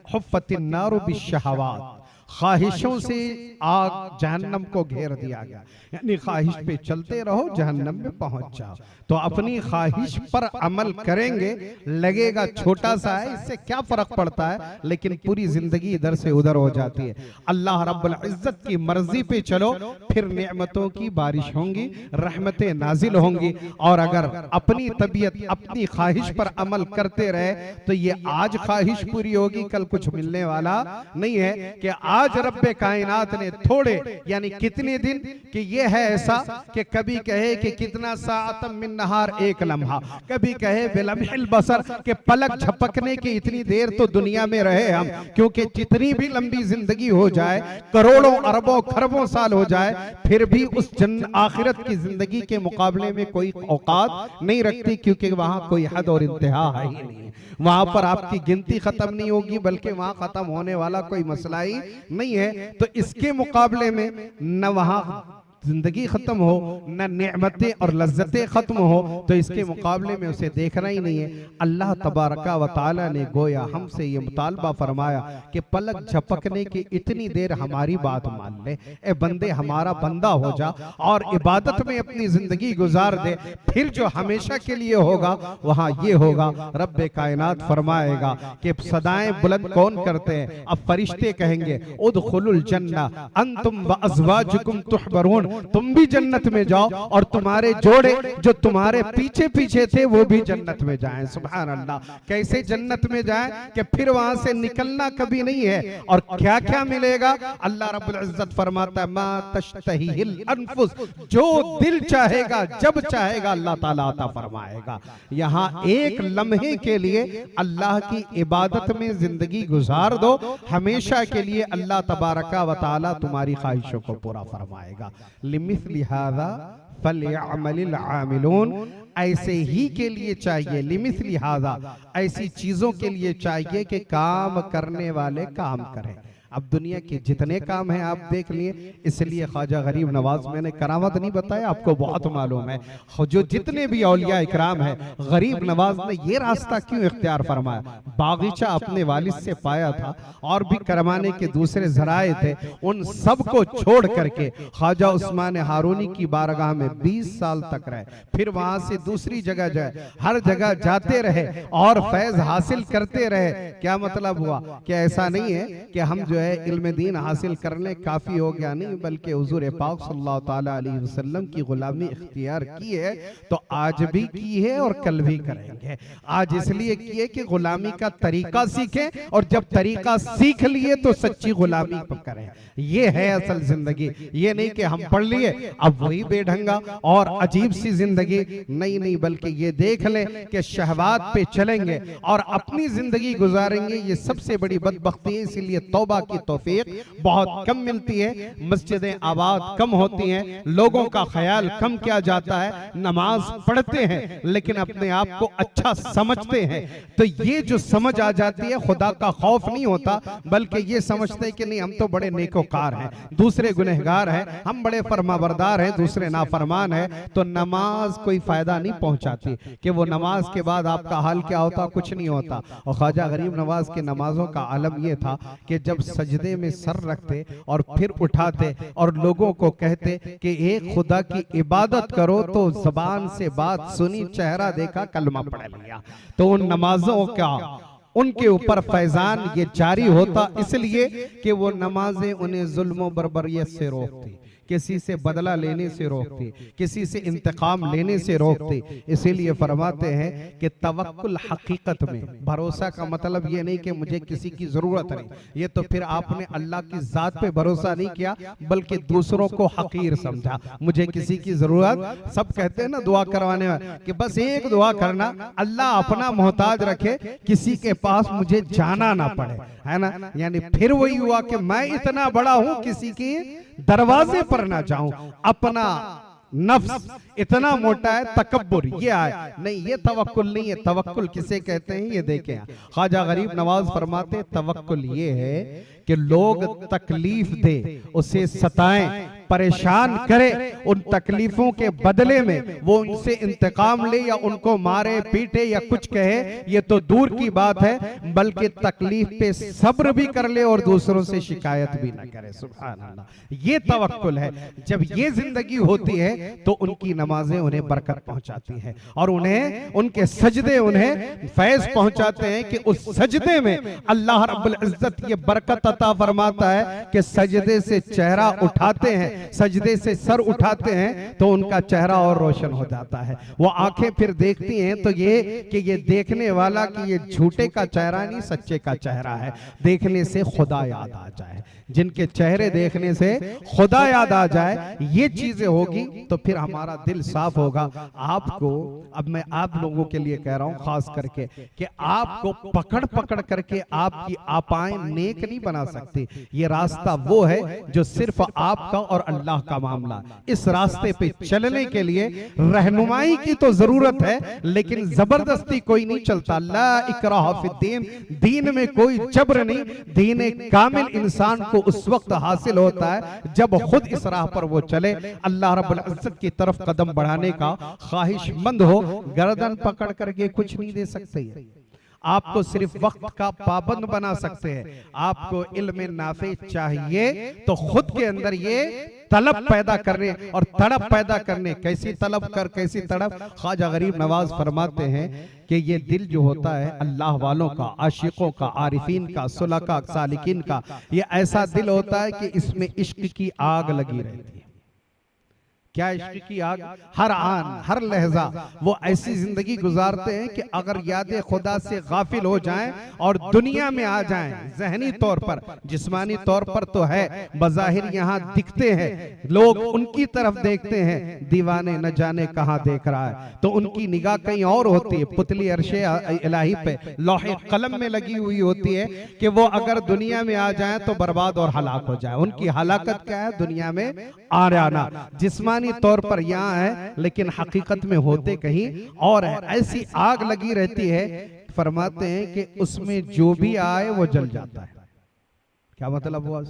हुफ़्फ़तिन नारु बिश्शहवात, ख्वाहिशों से आग जहन्नम को घेर दिया गया। यानी ख्वाहिश पे चलते रहो, जहन्नम में पहुंच जाओ। तो अपनी ख्वाहिश पर अमल करेंगे, लगेगा छोटा सा है, इससे क्या फर्क पड़ता है, लेकिन पूरी जिंदगी इधर से उधर हो जाती है। अल्लाह रब्बुल इज्जत की मर्जी पे चलो, फिर नेमतों की बारिश होंगी, रहमतें नाजिल होंगी। और अगर अपनी तबीयत, अपनी ख्वाहिश पर अमल करते रहे तो ये आज ख्वाहिश पूरी होगी, कल कुछ मिलने वाला नहीं है। कि आज रब्बे कायनात ने थोड़े यानी कितने दिन कि ये है ऐसा कि कभी कहे कि कितना साअतम मिन नहार, एक लम्हा, कभी कहे बिलम्हिल बसर के पलक झपकने की इतनी देर तो दुनिया में रहे हम, क्योंकि जितनी भी लंबी जिंदगी हो जाए, करोड़ों अरबों खरबों साल हो जाए, फिर भी उस आखिरत की जिंदगी के मुकाबले में कोई औकात नहीं रखती, क्योंकि वहां कोई हद और इंतहा है ही नहीं। वहां पर आपकी गिनती खत्म नहीं होगी, बल्कि वहां खत्म होने वाला कोई मसला ही नहीं है। तो इसके मुकाबले में न वहां जिंदगी खत्म हो, न नेमतें और लज्जतें खत्म हो, तो इसके मुकाबले में उसे देखना ही नहीं है। अल्लाह तबारका व तआला ने गोया हमसे ये मुतालबा फरमाया कि पलक झपकने की इतनी देर हमारी बात मान ले, ए बंदे हमारा बंदा हो जा और इबादत में अपनी जिंदगी गुजार दे, फिर जो हमेशा के लिए होगा वहां ये होगा। रब्बे कायनात फरमाएगा कि सदाएं बुलंद कौन करते हैं? अब फरिश्ते कहेंगे उदखुलुल जन्ना अंतुम व अज़वाजुकुम तुहबरून, तुम भी जन्नत में जाओ और तुम्हारे जोड़े जो तुम्हारे पीछे पीछे थे वो भी जन्नत में जाएं। सुभान अल्लाह, कैसे जन्नत में जाएं कि फिर वहां से निकलना कभी नहीं है। और क्या क्या मिलेगा? अल्लाह रब्बुल इज्जत फरमाता है मा तश्तहील अनफुस, जो दिल चाहेगा जब चाहेगा अल्लाह ताला अता फरमाएगा। यहाँ एक लम्हे के लिए अल्लाह की इबादत में जिंदगी गुजार दो, हमेशा के लिए अल्लाह तबारका व तआला तुम्हारी ख्वाहिशों को पूरा फरमाएगा। लिमिस्ली हाज़ा फलयअमलिल आमिलून, ऐसे ही के लिए चाहिए, लिमिस्ली हाज़ा, ऐसी चीजों के लिए चाहिए कि काम करने वाले काम करें। अब दुनिया के जितने काम हैं आप देख लिए, इसलिए ख्वाजा गरीब नवाज, मैंने करामत नहीं बताया, आपको बहुत मालूम है, जो जितने भी औलिया इकराम है, गरीब नवाज ने ये रास्ता क्यों इख्तियार फरमाया? बागीचा अपने वालिद से पाया था और भी करमाने के दूसरे जराए थे, उन सब को छोड़ करके ख्वाजा उस्मान हारूनी की बारगाह में 20 साल तक रहे, फिर वहां से दूसरी जगह जाए, हर जगह जाते रहे और फैज हासिल करते रहे। क्या मतलब हुआ कि ऐसा नहीं है कि हम जो जो है इल्म दीन हासिल कर लें काफ़ी हो गया नहीं, बल्कि हुजूर पाक सल्लल्लाहु ताला अलैहि वसल्लम की गुलामी इख्तियार की है तो आज भी की है और कल भी करेंगे। आज इसलिए की है कि गुलामी का तरीका सीखें और जब तरीका सीख लिए तो सच्ची गुलामी करें। ये है असल जिंदगी। ये नहीं कि हम पढ़ लिए अब वही बेढंगा और अजीब सी जिंदगी, नहीं नहीं, बल्कि ये देख लें कि शहवात पे चलेंगे और अपनी जिंदगी गुजारेंगे। ये सबसे बड़ी बदबख्ती है। इसीलिए तौबा की तौफीक बहुत कम मिलती है, मस्जिदें आबाद कम होती हैं, लोगों का ख्याल कम किया जाता है, नमाज पढ़ते हैं लेकिन अपने आप को अच्छा समझते हैं। तो ये जो समझ आ जाती है, खुदा का खौफ नहीं होता, बल्कि ये समझते हैं कि नहीं हम तो बड़े नेकोकार हैं, दूसरे गुनहगार हैं, हम बड़े फरमाबरदार हैं, दूसरे नाफरमान हैं। तो नमाज कोई फायदा नहीं पहुंचाती कि वो नमाज के बाद आपका हाल क्या होता, कुछ नहीं होता। और ख्वाजा गरीब नवाज के नमाजों का आलम ये था कि जब सजदे में सर रखते और फिर उठाते और लोगों को कहते कि एक खुदा की इबादत करो, तो जबान से बात सुनी, चेहरा देखा, कलमा पढ़ लिया। तो उन नमाजों का उनके ऊपर फैजान ये जारी होता, इसलिए कि वो नमाजें उन्हें जुल्म बर्बरियत से रोकती, किसी से बदला लेने से रोकती, किसी से इंतकाम लेने से रोकती। इसीलिए फरमाते हैं कि तवक्कुल हकीकत में भरोसा का मतलब ये नहीं कि मुझे किसी की जरूरत नहीं, ये तो फिर आपने अल्लाह की जात पे भरोसा नहीं किया, बल्कि दूसरों को हकीर समझा। मुझे किसी की जरूरत, सब कहते हैं ना दुआ करवाने वाले कि बस एक दुआ करना, अल्लाह अपना मोहताज रखे, किसी के पास मुझे जाना ना पड़े, है ना। यानी फिर वही हुआ कि मैं इतना बड़ा हूं, किसी के दरवाजे पर ना जाऊं, अपना नफ्स इतना मोटा है, तकब्बुर ये आए नहीं, ये तवक्कुल नहीं है। तवक्कुल किसे कहते हैं ये देखें। ख्वाजा गरीब नवाज फरमाते तवक्कुल ये है कि लोग तकलीफ दे, उसे सताएं, परेशान करे, उन तकलीफों के बदले में वो उनसे इंतकाम ले या उनको मारे पीटे या कुछ कहे, ये तो दूर की बात है, बल्कि तकलीफ पे सब्र भी कर ले और दूसरों से शिकायत भी ना करे। सुभान अल्लाह, ये तवक्कुल है। जब ये जिंदगी होती है तो उनकी नमाजें उन्हें बरकत पहुंचाती हैं और उन्हें उनके सजदे उन्हें फैज पहुंचाते हैं कि उस सजदे में अल्लाह रब्बुल इज्जत ये बरकत अता फरमाता है कि सजदे से चेहरा उठाते हैं, सजदे से सर उठाते हैं तो उनका चेहरा और रोशन हो जाता है। वो आंखें फिर देखती हैं तो ये कि ये देखने वाला कि ये झूठे का चेहरा नहीं, सच्चे का चेहरा है। देखने से खुदा याद आ जाए, जिनके चेहरे देखने से खुदा याद आ जाए, ये चीजें होगी तो फिर हमारा दिल साफ होगा। आपको अब मैं आप लोगों के लिए कह रहा हूं खास करके कि आपको पकड़ पकड़ करके आपकी आपाएं नेक नहीं बना सकती। ये रास्ता वो है जो सिर्फ आपका और अल्लाह का मामला। इस रास्ते पे चलने के लिए रहनुमाई की तो जरूरत है, लेकिन जबरदस्ती कोई नहीं चलता। ला इकराह फिद्दीन, दीन में कोई जबर नहीं। दीन कामिल इंसान को उस वक्त हासिल होता है जब खुद इस राह पर वो चले, अल्लाह रब्बुल इज्जत की तरफ कदम बढ़ाने का ख्वाहिशमंद हो। गर्दन पकड़ करके कुछ नहीं दे सकते, आपको सिर्फ वक्त का पाबंद बना सकते हैं। आपको इल्म नाफे चाहिए तो खुद के अंदर ये तलब पैदा करने और तड़प पैदा करने। कैसी तलब कर, कैसी तड़प। ख्वाजा गरीब नवाज फरमाते हैं कि ये दिल जो होता है अल्लाह वालों का, आशिकों का, आरिफीन का, सुलका, सालिकीन का, ये ऐसा दिल होता है कि इसमें इश्क की आग लगी रहती है। क्या इश्क की आग? हर आन हर लहजा वो ऐसी जिंदगी गुजारते हैं कि अगर याद खुदा से गाफिल हो जाएं और दुनिया में आ जाएं, जहनी तौर पर, जिस्मानी तौर पर तो है, बज़ाहिर यहाँ दिखते हैं, लोग उनकी तरफ देखते हैं, दीवाने न जाने कहाँ देख रहा है, तो उनकी निगाह कहीं और होती है। पुतली अर्शे इलाही पे लौहे कलम में लगी हुई होती है कि वो अगर दुनिया में आ जाए तो बर्बाद और हलाक हो जाए। उनकी हलाकत क्या है? दुनिया में आ जाना। जिस्मानी तौर पर यहाँ है लेकिन हकीकत में होते कहीं और है। ऐसी आग लगी रहती है, फरमाते हैं कि उसमें जो भी आए वो जल जाता है। क्या मतलब हुआ?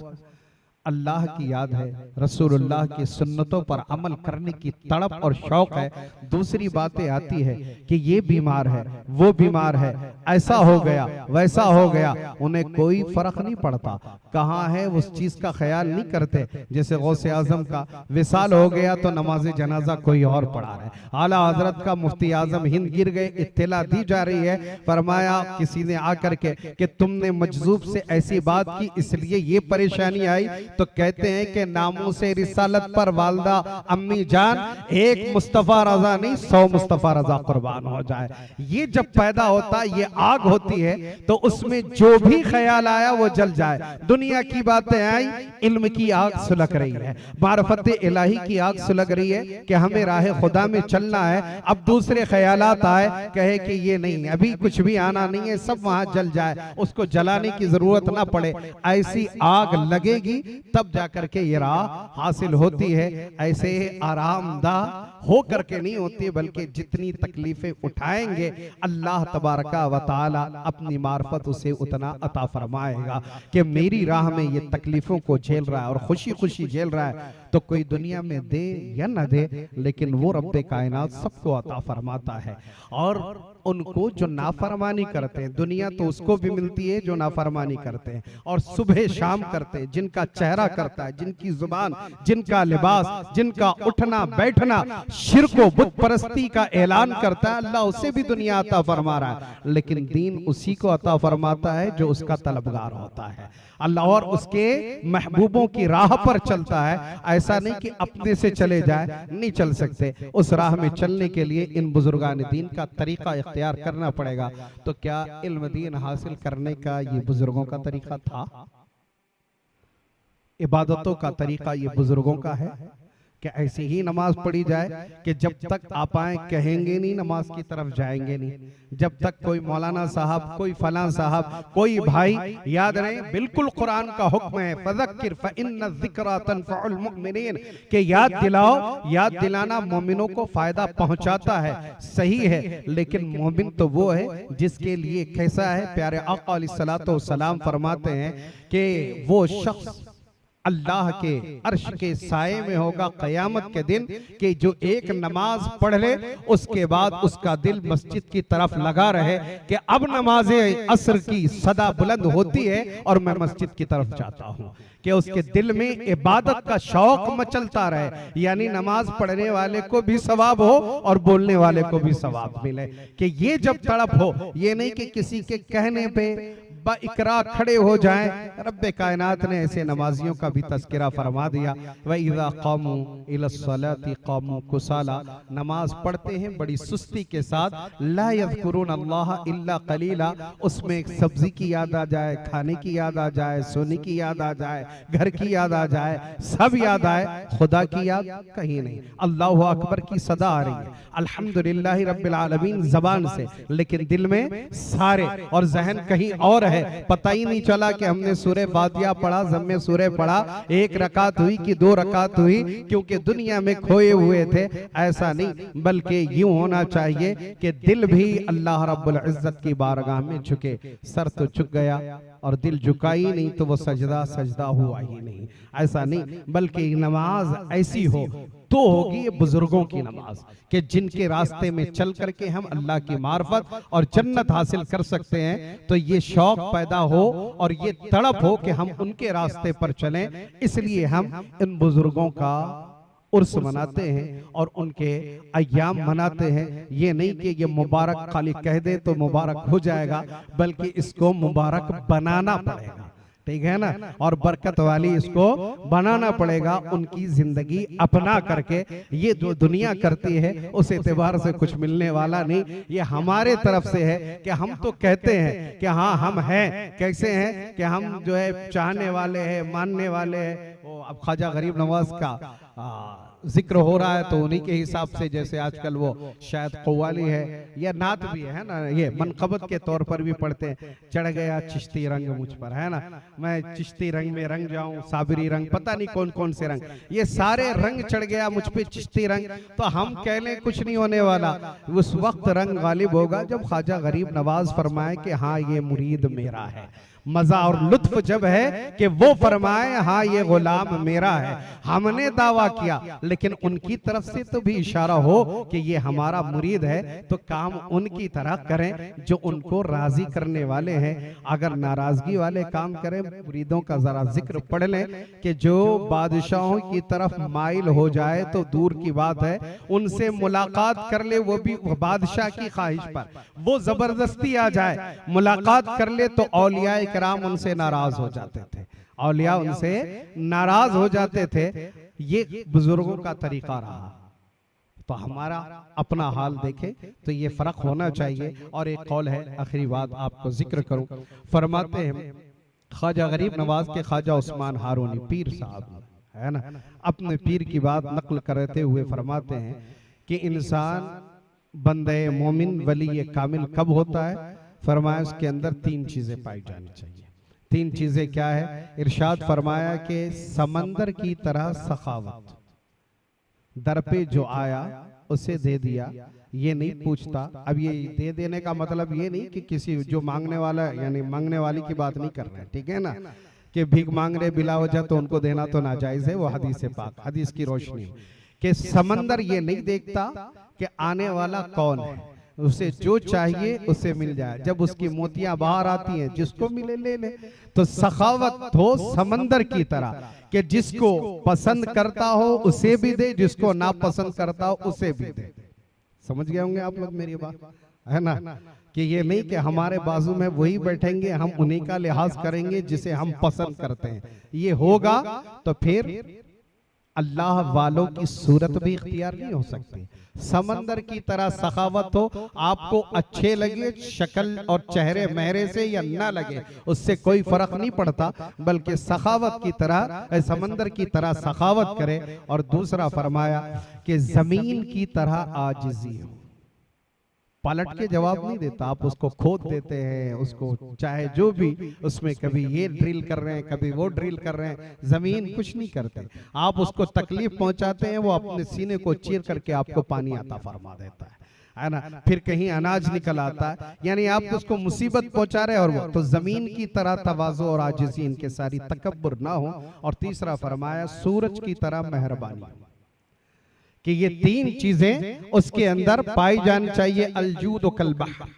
अल्लाह की याद है, रसूलुल्लाह की सुन्नतों पर अमल करने की तड़प और शौक है। दूसरी बातें आती है कि ये बीमार है, वो बीमार है, ऐसा हो गया, वैसा हो गया, उन्हें कोई फर्क नहीं पड़ता। कहाँ है उस चीज का ख्याल नहीं करते। जैसे गौसे आजम का विसाल हो गया तो नमाज जनाजा कोई और पढ़ा रहे। आला हजरत का मुफ्ती आजम हिंद गिर गए, इत्तला दी जा रही है। फरमाया किसी ने आकर के कि तुमने मजजूब से ऐसी बात की इसलिए ये परेशानी आई, तो कहते हैं कि नामों से रिसालत पर वालदा अम्मी जान, एक मुस्तफा रजा नहीं 100 मुस्तफा रजा कुर्बान हो जाए। ये जब पैदा होता है, ये आग होती है, तो उसमें जो भी ख्याल आया वो जल जाए। दुनिया की बातें आई, इल्म की आग सुलग रही है, मारफत इलाही की आग सुलग रही है कि हमें राह खुदा में चलना है। अब दूसरे ख्यालात आए, कहे कि ये नहीं, अभी कुछ भी आना नहीं है, सब वहां जल जाए, उसको जलाने की जरूरत ना पड़े। ऐसी आग लगेगी तब जाकर के ये राह हासिल होती है। ऐसे आरामदाह हो करके नहीं होती, बल्कि जितनी तकलीफें उठाएंगे अल्लाह तबारका व तआला अपनी मार्फत उसे उतना अता फरमाएगा कि मेरी राह में ये तकलीफों को झेल रहा है और खुशी खुशी झेल रहा है, तो कोई दुनिया में दे या न दे, लेकिन वो रब्बे कायनात सबको अता फरमाता है। और उनको जो नाफरमानी करते हैं, दुनिया तो उसको भी मिलती है जो नाफरमानी करते हैं और सुबह शाम करते हैं, जिनका चेहरा करता है, जिनकी जुबान, जिनका लिबास, जिनका उठना बैठना शिर्क व बुत परस्ती का ऐलान करता है, अल्लाह उसे भी दुनिया अता फरमा रहा है। लेकिन दीन उसी को अता फरमाता है जो उसका तलबगार होता है अल्लाह और उसके महबूबों की राह पर चलता है। ऐसा नहीं कि अपने से चले जाए, नहीं चल सकते। उस राह में चलने के लिए इन बुजुर्गान दीन का तरीका इख्तियार करना पड़ेगा। तो क्या इल्म दीन हासिल करने का ये बुजुर्गों का तरीका था? इबादतों का तरीका ये बुजुर्गों का है कि ऐसी ही नमाज पढ़ी जाए कि जब तक आप आए कहेंगे नहीं, नमाज की तरफ जाएंगे नहीं। जब तक कोई मौलाना साहब, कोई फलां साहब, कोई भाई, याद रहे बिल्कुल कुरान का हुक्म है, फज़क्किर फ़इन्न ज़िक्रा तनफ़उल मुमिनीन, कि याद दिलाओ, याद दिलाना मोमिनों को फायदा पहुंचाता है। सही है, लेकिन मोमिन तो वो है जिसके लिए कैसा है, प्यारे आका अलैहिस्सलातु वस्सलाम फरमाते हैं कि वो शख्स अल्लाह के अर्श के साये में होगा क़यामत के दिन, कि जो एक नमाज पढ़ ले उसके बाद उसका दिल मस्जिद की तरफ लगा रहे कि अब नमाज असर की सदा बुलंद होती है और मैं मस्जिद की तरफ जाता हूँ, कि उसके दिल में इबादत का शौक मचलता रहे। यानी नमाज पढ़ने वाले को भी सवाब हो और बोलने वाले को भी सवाब मिले, कि ये जब तड़प हो, ये नहीं कि किसी के कहने पे इकरा खड़े हो जाएं। रब्बे कायनात ने ऐसे नमाजियों का भी तज़किरा फरमा दिया, व इज़ा क़ामू इलस्सलाति क़ामू कुसाला, नमाज पढ़ते हैं बड़ी सुस्ती के साथ, ला यज़कुरून अल्लाह इल्ला क़लीला, उसमें एक सब्जी की याद आ जाए, खाने की याद आ जाए, सोने की याद आ जाए, घर की याद आ जाए, सब याद आए, खुदा की याद कहीं नहीं। अल्लाहु अकबर की सदा आ रही है, अल्हम्दुलिल्लाहि रब्बिल आलमीन ज़बान से, लेकिन दिल में सारे और जहन कहीं और है। पता ही नहीं चला कि हमने सूरह फातिहा पढ़ा, ज़म्मे सूरह पढ़ा, एक रकात हुई कि 2 रकात हुई, क्योंकि दुनिया में खोए हुए थे। ऐसा नहीं, बल्कि यूं होना चाहिए कि दिल भी अल्लाह रब्बुल इज्जत की बारगाह में झुके। सर तो झुक गया और दिल झुका ही नहीं तो वो सजदा सजदा हुआ ही नहीं। ऐसा नहीं, बल्कि नमाज ऐसी हो तो होगी ये बुजुर्गों की नमाज, कि जिनके रास्ते में चल करके हम अल्लाह की मार्फत और जन्नत हासिल कर सकते हैं। तो ये शौक पैदा हो और ये तड़प हो कि हम उनके रास्ते पर चलें, इसलिए हम इन बुजुर्गों का उर्स मनाते हैं और उनके अय्याम मनाते हैं। ये नहीं कि ये मुबारक खाली कह दे तो मुबारक हो जाएगा, बल्कि इसको मुबारक बनाना पड़ेगा, ठीक है ना, और बरकत वाली इसको बनाना पड़ेगा। उनकी जिंदगी अपना करके, ये जो दुनिया करती है उस एतबार से कुछ मिलने वाला नहीं, ये हमारे तरफ से है कि हम तो कहते हैं कि हाँ हम हैं, कैसे हैं कि हम जो है चाहने वाले हैं, मानने वाले हैं। अब ख्वाजा गरीब नवाज का जिक्र हो रहा है तो उन्हीं के हिसाब से, जैसे आजकल वो शायद कव्वाली है या नात भी है ना, ये मनकबत के तौर पर भी पढ़ते हैं, चढ़ गया चिश्ती रंग मुझ पर, है ना, मैं चिश्ती रंग में रंग जाऊं, साबरी रंग, पता नहीं कौन कौन से रंग, ये सारे रंग चढ़ गया मुझ पे चिश्ती रंग। तो हम कह लें कुछ नहीं होने वाला, उस वक्त रंग गालिब होगा जब ख्वाजा गरीब नवाज फरमाए कि हाँ ये मुरीद मेरा है। मजा और लुत्फ जब है कि वो फरमाए हाँ ये गुलाम मेरा है। हमने दावा किया लेकिन उनकी तरफ से तो भी इशारा हो कि ये हमारा मुरीद है, तो काम उनकी तरह करें जो उनको राजी करने वाले हैं। अगर नाराजगी वाले काम करें, मुरीदों का जरा जिक्र पढ़ लें कि जो बादशाहों की तरफ माइल हो जाए तो दूर की बात है, उनसे मुलाकात कर ले, वो भी बादशाह की ख्वाहिश पर, वो जबरदस्ती आ जाए मुलाकात कर ले तो औलिया किराम उनसे नाराज हो जाते थे, औलिया उनसे नाराज हो जाते थे। ये बुजुर्गों का तरीका रहा। तो हमारा अपना हाल देखें तो ये फर्क होना चाहिए। और एक कौल है, आखिरी बात आपको जिक्र करूं, फरमाते हैं ख्वाजा गरीब नवाज के ख्वाजा उस्मान हारूनी पीर साहब, है ना, अपने पीर की बात नकल करते हुए फरमाते हैं कि इंसान बंदे मोमिन वली कामिल कब होता है? फरमाया उसके अंदर तीन चीजें पाई जानी चाहिए। तीन चीजें क्या है? इरशाद फरमाया कि समंदर की तरह सखावत, दर पे जो आया उसे दे दिया, ये नहीं पूछता। अब ये दे देने का मतलब ये नहीं कि किसी जो मांगने वाला, यानी मांगने वाली की बात नहीं कर रहे हैं, ठीक है ना, कि भीख मांग रहे बिला वजह तो उनको देना तो नाजायज है, वो हदीस से पाक, हदीस की रोशनी कि समंदर ये नहीं देखता कि आने वाला कौन है, उसे जो चाहिए उसे मिल जाए। जब उसकी मोतियां बाहर आती हैं, जिसको मिले ले ले। तो सखावत हो समंदर की तरह कि जिसको पसंद करता हो उसे भी दे, जिसको ना पसंद करता हो उसे भी दे। समझ गए होंगे आप लोग मेरी बात, है ना, कि ये नहीं कि हमारे बाजू में वही बैठेंगे, हम उन्हीं का लिहाज करेंगे जिसे हम पसंद करते हैं। ये होगा तो फिर अल्लाह वालों की सूरत भी इख्तियार नहीं हो सकती। समंदर की तरह सखावत हो, आपको अच्छे लगे शक्ल और चेहरे मेहरे से या ना लगे, उससे कोई फर्क नहीं पड़ता, बल्कि सखावत की तरह, समंदर की तरह सखावत करे। और दूसरा फरमाया कि जमीन की तरह आजिज़ी हो, पलट के जवाब नहीं देता, आप उसको खोद देते हैं, उसको चाहे जो भी उसमें कभी ये ड्रिल कर रहे हैं कभी वो ड्रिल कर रहे हैं, जमीन कुछ नहीं करते, आप उसको तकलीफ पहुंचाते हैं, वो अपने सीने को चीर करके आपको पानी आता फरमा देता है ना, फिर कहीं अनाज निकल आता है, यानी आप उसको मुसीबत पहुंचा रहे और वो। तो जमीन की तरह तवाज़ु और आजिज़ी, इनके सारी तकब्बुर ना हो। और तीसरा फरमाया सूरज की तरह मेहरबानी, कि ये तीन चीजें उसके अंदर पाई जानी चाहिए। अलजूद व कल बहर,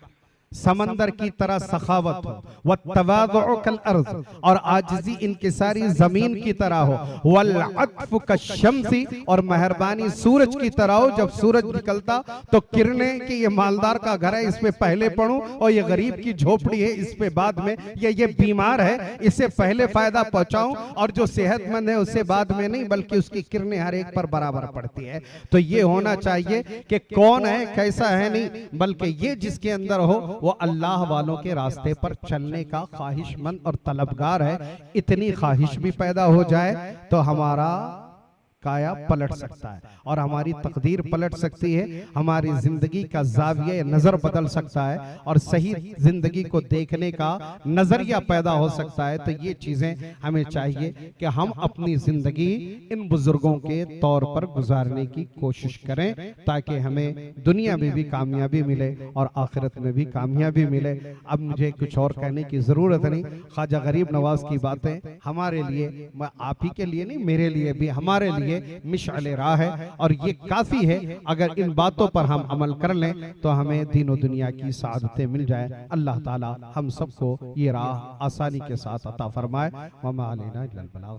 समंदर की तरह सखावत हो, व तवाज़ु कल अर्ज़, और आजिज़ी इनकी सारी जमीन की तरह हो, वल अत्फ़ु कश्शम्सी, और मेहरबानी सूरज की तरह हो। जब सूरज निकलता तो किरणें कि ये मालदार का घर है इस पे पहले पढ़ूं, और ये गरीब की झोपड़ी है इस पे बाद में, ये बीमार है इसे पहले फायदा पहुंचाऊं, और जो सेहतमंद है उसे बाद में नहीं, बल्कि उसकी किरणें हर एक पर बराबर पड़ती है। तो ये होना चाहिए कि कौन है कैसा है नहीं, बल्कि ये जिसके अंदर हो वो अल्लाह वालों के रास्ते पर चलने का ख्वाहिशमंद और तलबगार है। इतनी ख्वाहिश भी पैदा हो जाए तो हमारा काया पलट सकता है और हमारी तकदीर पलट सकती है, हमारी जिंदगी का जाविया नजर बदल सकता है और सही जिंदगी को देखने का नजरिया पैदा हो सकता है। तो ये चीजें हमें चाहिए कि हम अपनी जिंदगी इन बुजुर्गों के तौर पर गुजारने की कोशिश करें, ताकि हमें दुनिया में भी कामयाबी मिले और आखिरत में भी कामयाबी मिले। अब मुझे कुछ और कहने की जरूरत नहीं। ख्वाजा गरीब नवाज की बातें हमारे लिए, मैं आप ही के लिए नहीं, मेरे लिए भी, हमारे लिए मिशअले राह है और ये काफी है। अगर इन बातों पर हम अमल कर लें तो हमें दीन और दुनिया की सादतें मिल जाए। अल्लाह ताला हम सबको ये राह आसानी के साथ अता फरमाए। वमा अलैना इल्लल बलाग।